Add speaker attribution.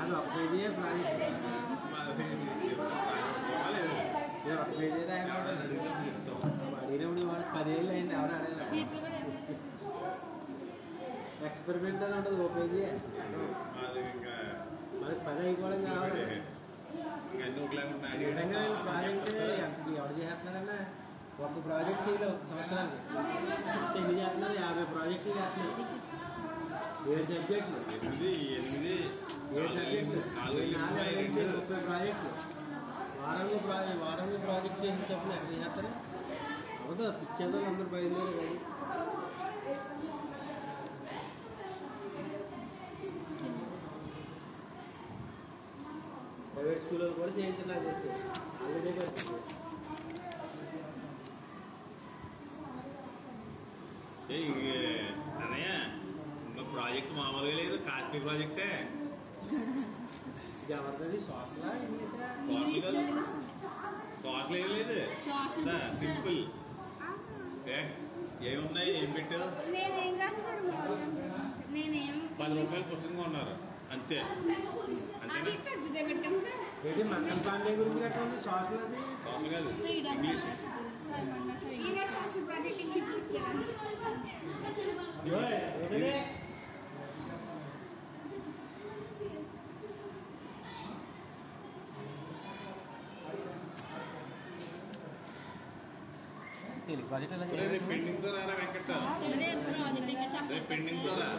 Speaker 1: అది ఒక page project ఒక పేజీ అడిగినప్పుడు వాళ్ళకి 10 ఏళ్ళు అయింది ఎవరు అడగలేదు. ఎక్స్పెరిమెంట్ అని ఉంటుంది ఒక పేజీ మనకి 10 అయిపోవడం కావాలి. నిజంగా ప్రాజెక్ట్ ఎవరు చేస్తున్నారన్నా ఒక ప్రాజెక్ట్ చేయలేదు ఒక సంవత్సరానికి ఎన్ని చేస్తున్నారు 50 ప్రాజెక్టులు చేస్తున్నారు 7 సబ్జెక్టులు 7 సబ్జెక్టులు 30 ప్రాజెక్టులు వారంలో ప్రాజెక్ట్ చేసి చెప్పిన ఎక్కడ చేస్తారు అవదా పిచ్చేదో అందరూ బయలుదేరు కానీ ప్రైవేట్ స్కూల్లో కూడా చేయించడం చేసి అలాగే
Speaker 2: అన్నయ్య ప్రాజెక్ట్ మామూలుగా లేదు కాస్ట్లీ ప్రాజెక్టే
Speaker 1: ఎవరిది సోషల్
Speaker 2: సోషల్ ఏం లేదు సింపుల్ ఏమున్నాయి ఏం పెట్టావు 10 రూపాయలు పుస్తకం కొన్నారు అంతే
Speaker 1: మంగళ పాండే గురించి కట్టండి సోషల్ అది
Speaker 2: సోషల్ కాదు ఇంగ్లీష్
Speaker 1: తెలుగు ప్రాజెక్ట్
Speaker 2: పెండింగ్ తో రారా వెంకట పెండింగ్ తో రా